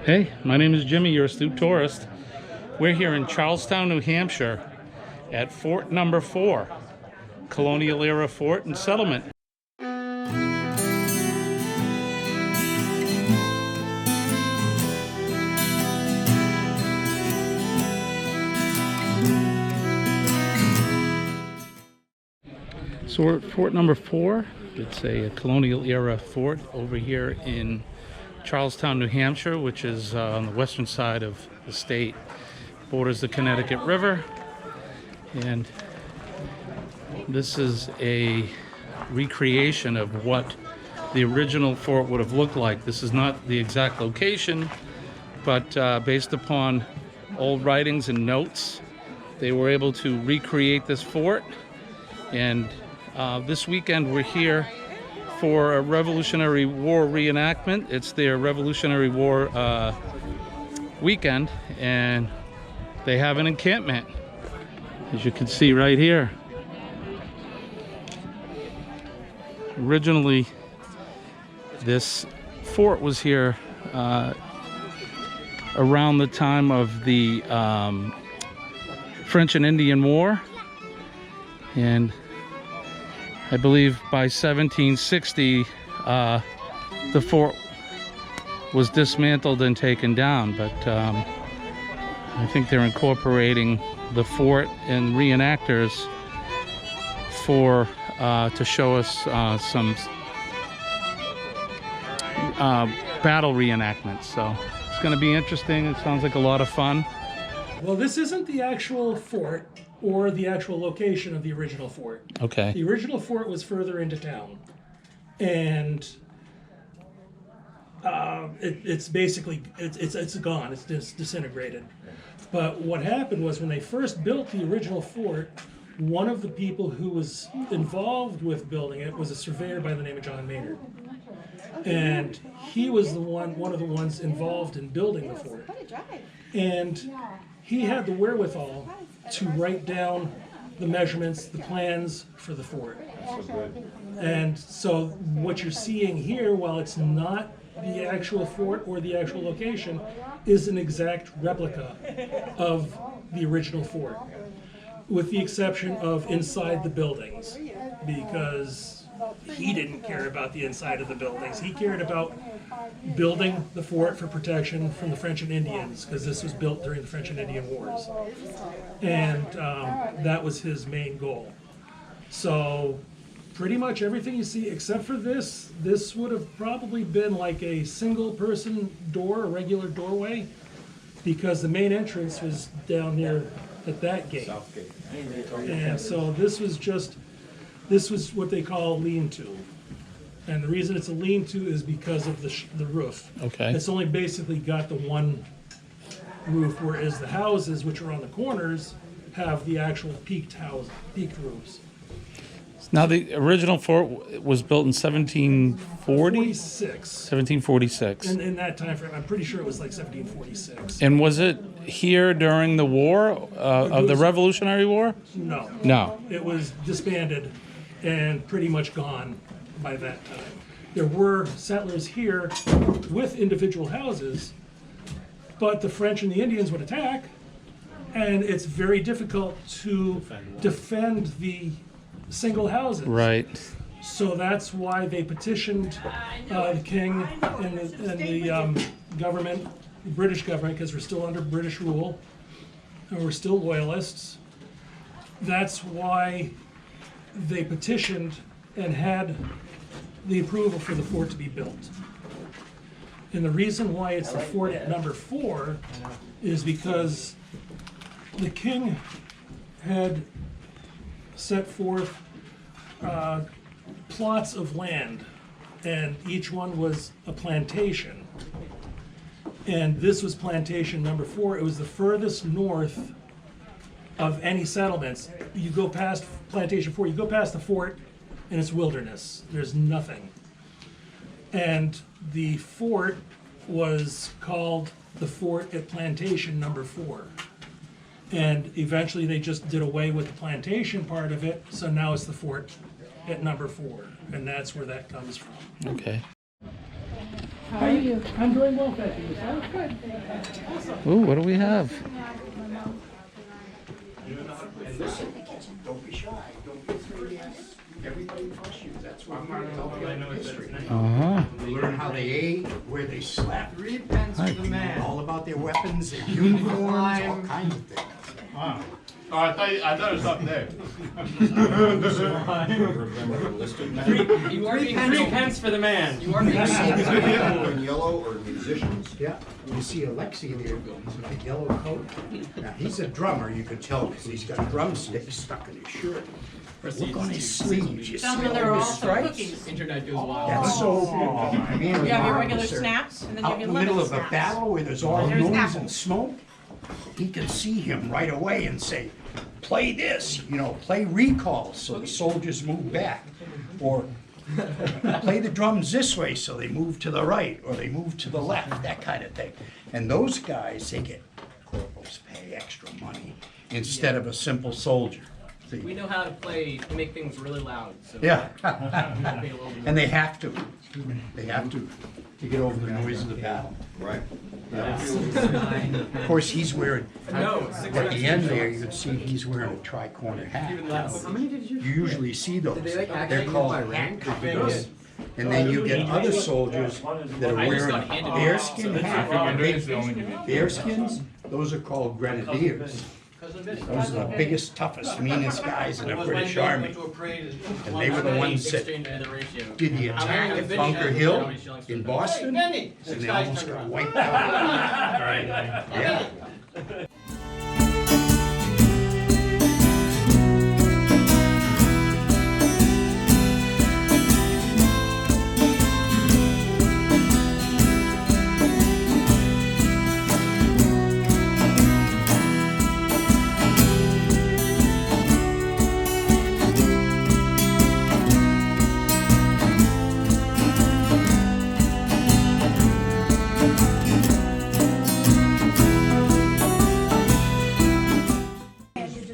Hey, my name is Jimmy, your astute tourist. We're here in Charlestown, New Hampshire at Fort Number 4, colonial era fort and settlement. So we're at Fort Number 4. It's a colonial era fort over here in Charlestown, New Hampshire, which is on the western side of the state. Borders the Connecticut River. And this is a recreation of what the original fort would have looked like. This is not the exact location, but based upon old writings and notes, they were able to recreate this fort. And this weekend we're here for a Revolutionary War reenactment. It's their Revolutionary War weekend, and they have an encampment, as you can see right here. Originally, this fort was here around the time of the French and Indian War, and I believe by 1760 the fort was dismantled and taken down, but I think they're incorporating the fort and reenactors for to show us some battle reenactments. So it's going to be interesting. It sounds like a lot of fun. Well, this isn't the actual fort or the actual location of the original fort. Okay. The original fort was further into town, and it's basically it's gone. It's disintegrated. But what happened was, when they first built the original fort, one of the people who was involved with building it was a surveyor by the name of John Maynard, and he was one of the ones involved in building the fort, and he had the wherewithal to write down the measurements, the plans for the fort. And so what you're seeing here, while it's not the actual fort or the actual location, is an exact replica of the original fort, with the exception of inside the buildings, because he didn't care about the inside of the buildings. He cared about building the fort for protection from the French and Indians, because this was built during the French and Indian Wars, and that was his main goal. So pretty much everything you see except for this would have probably been like a single person door, a regular doorway, because the main entrance was down there at that gate. South gate. And so this was what they call lean-to. And the reason it's a lean-to is because of the roof. Okay. It's only basically got the one roof, whereas the houses, which are on the corners, have the actual peaked roofs. Now, the original fort was built in 1740? 1746. In that time frame, I'm pretty sure it was like 1746. And was it here during the war, of the Revolutionary War? No. No. It was disbanded and pretty much gone by that time. There were settlers here with individual houses, but the French and the Indians would attack, and it's very difficult to defend the single houses. Right. So that's why they petitioned the king and the government, the British government, because we're still under British rule, and we're still loyalists. That's why they petitioned and had the approval for the fort to be built. And the reason why it's the fort at number 4 is because the king had set forth plots of land, and each one was a plantation. And this was plantation number 4. It was the furthest north of any settlements. You go past plantation 4, you go past the fort, and it's wilderness. There's nothing. And the fort was called the fort at plantation number 4. And eventually they just did away with the plantation part of it, so now it's the fort at number 4, and that's where that comes from. Okay. How are you? I'm doing well, thank you. Yourself? Good. Ooh, what do we have? And listen, don't be shy, don't be afraid to ask. Everybody trusts you, that's what we're talking about history. Uh-huh. Learn how they ate, where they slept, Repents for the man. all about their weapons, their uniforms, all kinds of things. Wow. Oh, I thought it was up there. Three pence for the man. You are being people in yellow or musicians. Yeah, you see Alexei there, he's with a yellow coat. Now, he's a drummer, you could tell, because he's got drumsticks stuck in his shirt. Look on his sleeves, you see all the stripes? Internet goes wild. That's so, I mean, You have your regular officer snaps, and then you out have in your the middle lemon of a snaps. battle where there's all There's noise apple. and smoke, he can see him right away and say, play this, play recall so the soldiers move back. Or play the drums this way so they move to the right or they move to the left, that kind of thing. And those guys, they get corporals pay extra money instead of a simple soldier. See? We know how to play, to make things really loud, so. Yeah. we'll pay a little bit And they have to. They have to get over the noise of the battle. Right. Of course, he's wearing, No, at the end there, you can see he's wearing a tri-corner hat. You usually see those. They're called hat cockers. And then you get other soldiers that are wearing bearskin hats. Bearskins, those are called grenadiers. Those are the biggest, toughest, meanest guys in the British Army. And they were the ones that did the attack at Bunker Hill in Boston, and they almost got wiped out. Yeah.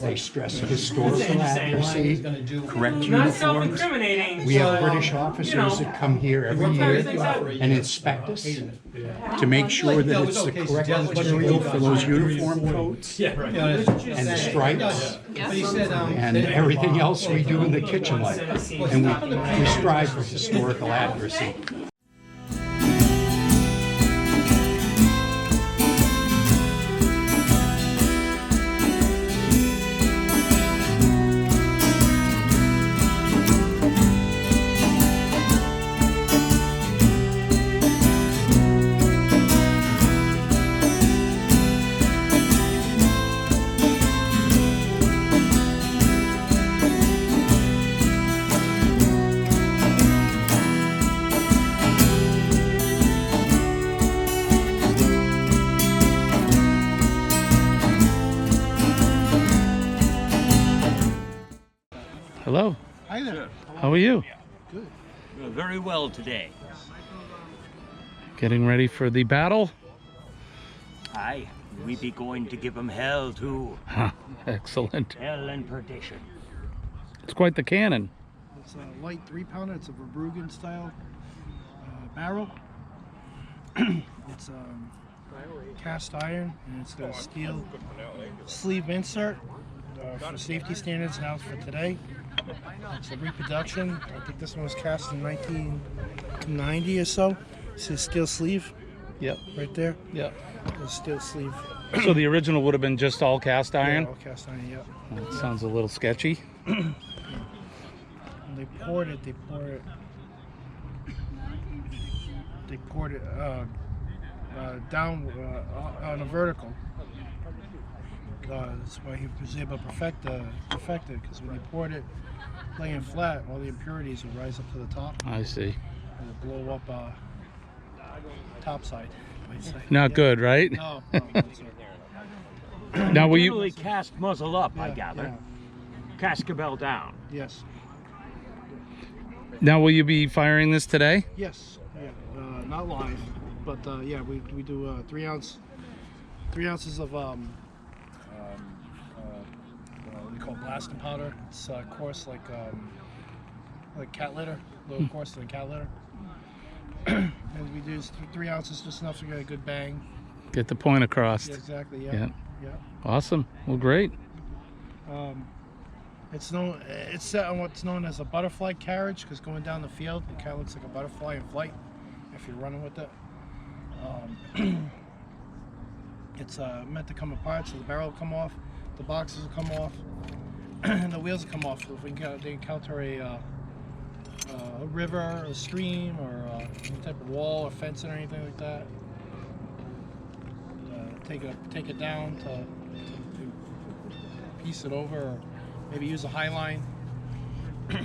They stress historical accuracy, correct Not uniforms. self-incriminating. We have British officers that come here every year and inspect us to make sure that it's the correct material for those uniform coats and the stripes and everything else we do in the kitchen light. And we strive for historical accuracy. Hello. Hi there. How are you? Good. Very well today. Getting ready for the battle? Aye, we be going to give 'em hell too. Huh, excellent. Hell and perdition. It's quite the cannon. It's a light 3-pounder. It's a Verbrugen style barrel. It's cast iron and it's got a steel sleeve insert for safety standards now for today. It's a reproduction. I think this one was cast in 1990 or so. It's a steel sleeve Yep. right there. Yep. A steel sleeve. So the original would have been just all cast iron? Yeah, all cast iron, yeah. That sounds a little sketchy. When they poured it down on a vertical. That's why he was able to perfect it, because when he poured it laying flat, all the impurities would rise up to the top I see. and would blow up top side, I'd say. Not Yeah. good, right? No, that's right. Now will you Generally cast muzzle up, I Yeah, gather. yeah. Cascabel down. Yes. be firing this today? Yes. Yeah. Not live, but yeah, we do 3 ounces of what we call blasting powder. It's coarse like cat litter, a little coarser than cat litter. And we do 3 ounces, just enough to get a good bang. Get the point across. Yeah, exactly. Yeah. Yeah. Awesome. Well, great. It's set on what's known as a butterfly carriage, because going down the field, it kind of looks like a butterfly in flight if you're running with it. It's meant to come apart, so the barrel will come off, the boxes will come off, and the wheels will come off. So if they encounter a river, a stream, or any type of wall or fencing or anything like that, take it down to piece it over, or maybe use a high line to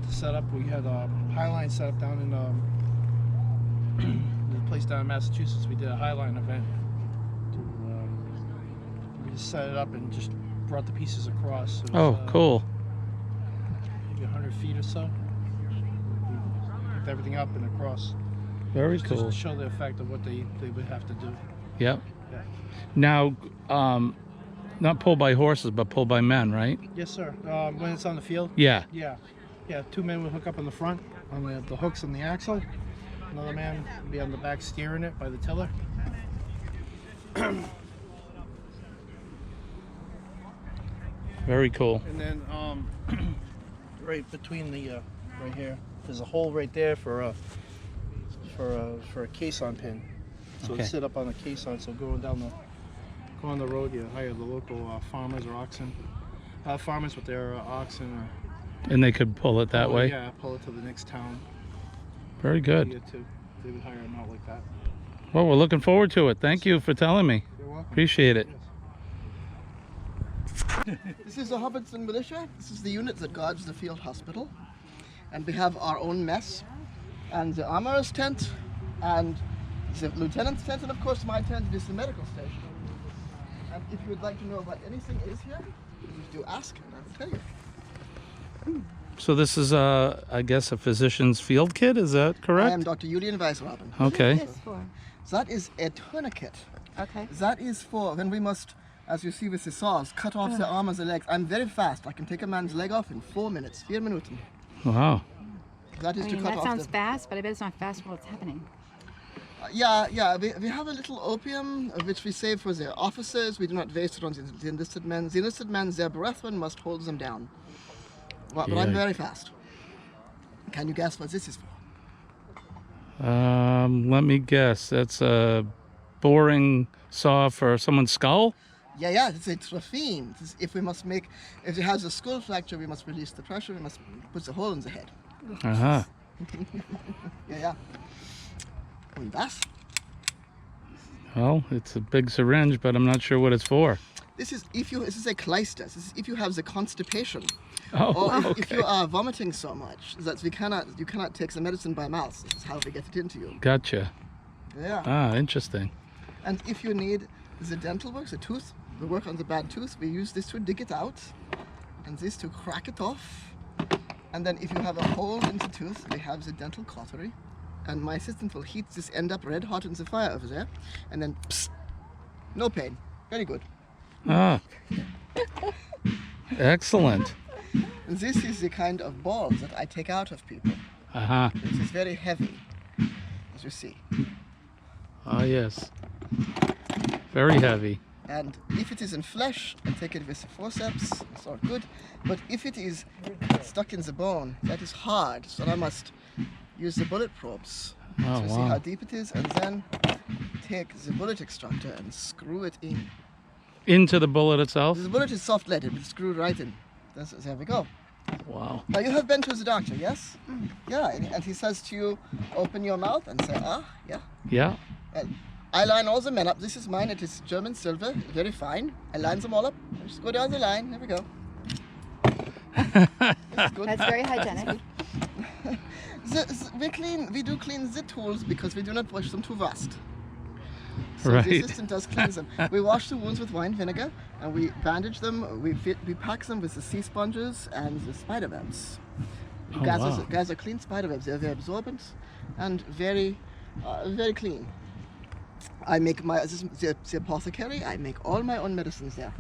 set up. We had a high line set up down in the place down in Massachusetts. We did a high line event. We just set it up and just brought the pieces across. It was, Cool. Maybe 100 feet or so. We picked everything up and across. Very Just cool. to show the effect of what they would have to do. Yep. Yeah. Now, not pulled by horses, but pulled by men, right? Yes, sir. When it's on the field? Yeah. Yeah. 2 men would hook up in the front on the hooks on the axle. Another man would be on the back steering it by the tiller. Very cool. And then right between the right here, there's a hole right there for a caisson pin. So Okay. it'd sit up on the caisson. So going on the road, you hire the local farmers or oxen. Farmers with their oxen. And they could pull it that way? Yeah, pull it to the next town. Very good. They would hire them out like that. Well, we're looking forward to it. Thank you for telling me. You're welcome. Appreciate it. This is the Hubbardston Militia. This is the unit that guards the field hospital. And we have our own mess, and the armorer's tent, and the lieutenant's tent, and of course my tent is the medical station. And if you would like to know what anything is here, please do ask, and I will tell you. So this is, I guess, a physician's field kit, is that correct? I am Dr. Julian Weisraben. Okay. What is this for? That is a tourniquet. Okay. That is for when we must, as you see with the saws, cut off the arm or the legs. I'm very fast. I can take a man's leg off in 4 minutes. 4 Minuten. Wow. That is I to mean, cut that off sounds the... fast, but I bet it's not fast while it's happening. Yeah. We have a little opium which we save for the officers. We do not waste it on the enlisted men. The enlisted men, their brethren must hold them down. But I'm Yeah. very fast. Can you guess what this is for? Let me guess. That's a boring saw for someone's skull? Yeah, it's a trophene. If it has a skull fracture, we must release the pressure. We must put the hole in the head. Uh-huh. Yeah. And that? Well, it's a big syringe, but I'm not sure what it's for. This is a cleister. This is if you have the constipation. Oh, Or if okay. you are vomiting so much that you cannot take the medicine by mouth. This is how we get it into you. Gotcha. Yeah. Ah, interesting. And if you need the dental work, the tooth, the work on the bad tooth, we use this to dig it out, and this to crack it off. And then if you have a hole in the tooth, we have the dental cautery. And my assistant will heat this end up red hot in the fire over there, and then psst, no pain. Very good. Ah. Excellent. And this is the kind of ball that I take out of people. Uh-huh. This is very heavy, as you see. Ah, yes. Very heavy. And if it is in flesh, I take it with the forceps, it's all good. But if it is stuck in the bone, that is hard, so I must use the bullet probes Oh, to see how wow. deep it is, and then take the bullet extractor and screw it in. Into the bullet itself? The bullet is soft-leaded, but screwed right in. There we go. Wow. Now you have been to the doctor, yes? Yeah, and he says to you, open your mouth and say, yeah. Yeah. I line all the men up. This is mine. It is German silver, very fine. I line them all up. Just go down the line. There we go. It's good. That's very hygienic. We do clean the tools because we do not wash them to rust. So Right. the assistant does cleanse them. We wash the wounds with wine vinegar, and we bandage them. We pack them with the sea sponges and the spider webs. Oh, wow. Guys are clean spider webs. They're very absorbent and very clean. I make the apothecary. I make all my own medicines there,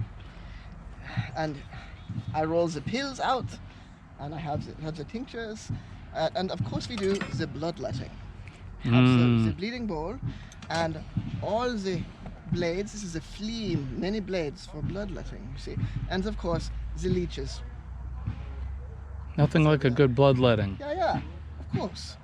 and I roll the pills out, and I have the tinctures, and of course we do the bloodletting. We have the bleeding bowl, and all the blades. This is a phlegm, many blades for bloodletting. You see, and of course the leeches. Nothing like a good bloodletting. Yeah, of course.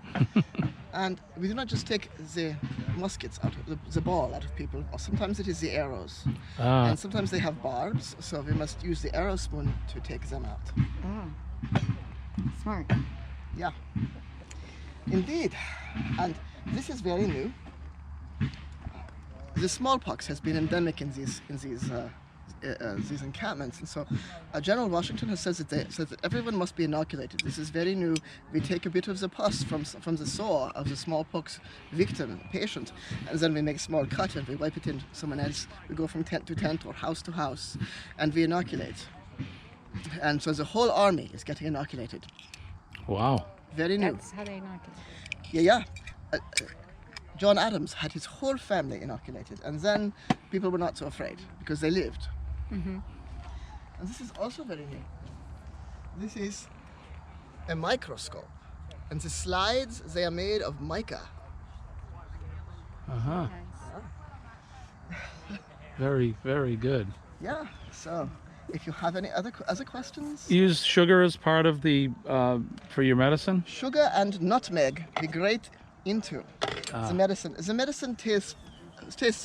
And we do not just take the muskets out of the ball out of people, or sometimes it is the arrows. And sometimes they have barbs, so we must use the arrow spoon to take them out. Oh, smart. Yeah, indeed. And this is very new. The smallpox has been endemic in these encampments, and so General Washington has said that everyone must be inoculated. This is very new. We take a bit of the pus from the sore of the smallpox victim, patient, and then we make a small cut and we wipe it in someone else. We go from tent to tent or house to house, and we inoculate. And so the whole army is getting inoculated. Wow. Very new. That's how they inoculate. Yeah. John Adams had his whole family inoculated, and then people were not so afraid because they lived. And this is also very new. This is a microscope, and the slides, they are made of mica. Very, very good. Yeah, so if you have any other questions? Use sugar as part of the for your medicine? Sugar and nutmeg be great into the medicine. The medicine tastes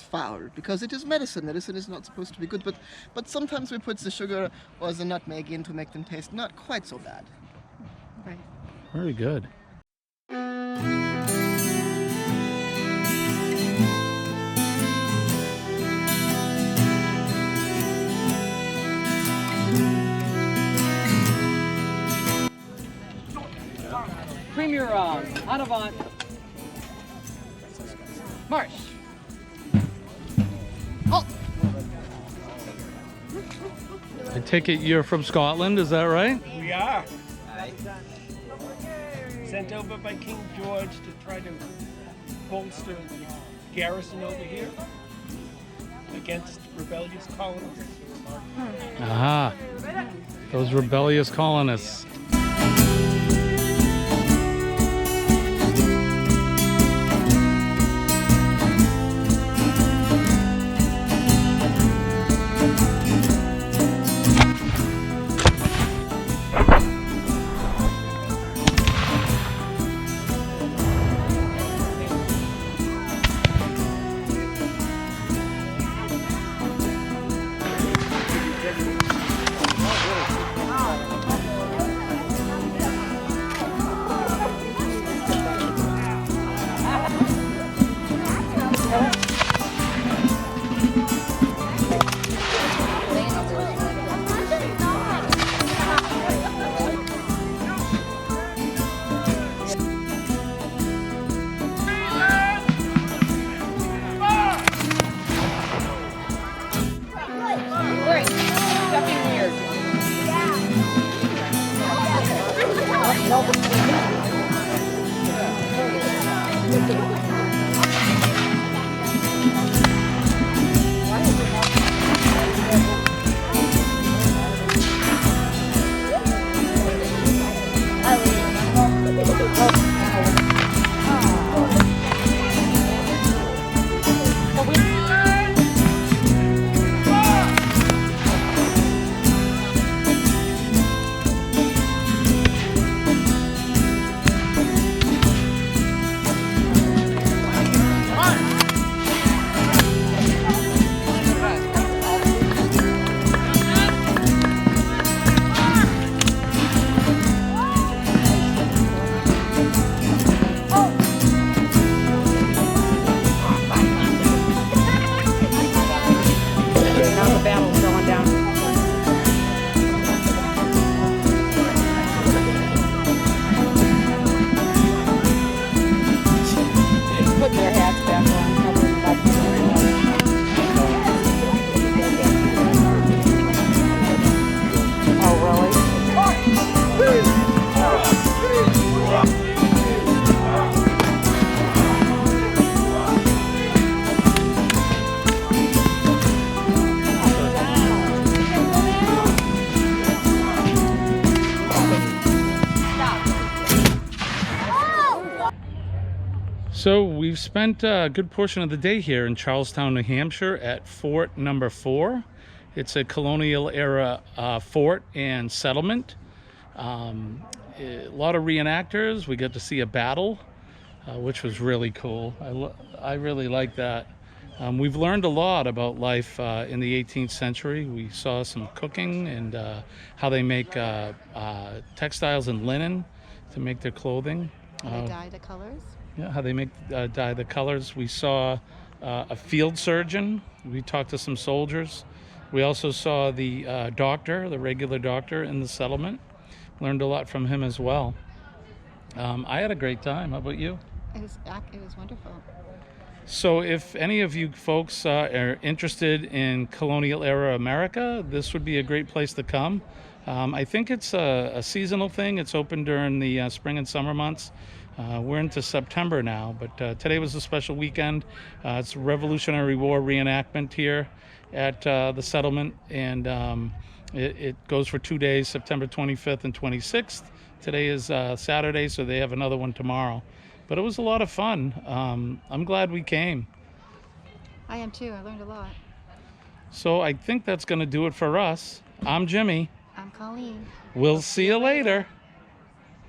foul because it is medicine. Medicine is not supposed to be good, but sometimes we put the sugar or the nutmeg in to make them taste not quite so bad. Right. Very good. Premier on Avon. Marsh. Oh. I take it you're from Scotland, is that right? We are. Sent over by King George to try to bolster the garrison over here against rebellious colonists. Aha. Those rebellious colonists. So we've spent a good portion of the day here in Charlestown, New Hampshire at Fort number 4. It's a colonial era fort and settlement. A lot of reenactors. We got to see a battle, which was really cool. I really like that. We've learned a lot about life in the 18th century. We saw some cooking and how they make textiles and linen to make their clothing. They dye the colors. Yeah, how they make dye the colors. We saw a field surgeon. We talked to some soldiers. We also saw the doctor, the regular doctor in the settlement. Learned a lot from him as well. I had a great time. How about you? It was wonderful. So if any of you folks are interested in colonial era America, this would be a great place to come. I think it's a seasonal thing. It's open during the spring and summer months. We're into September now, but today was a special weekend. It's Revolutionary War reenactment here at the settlement, and it goes for 2 days, September 25th and 26th. Today is Saturday, so they have another one tomorrow. But it was a lot of fun. I'm glad we came. I am too. I learned a lot. So I think that's going to do it for us. I'm Jimmy. I'm Colleen. We'll see you later.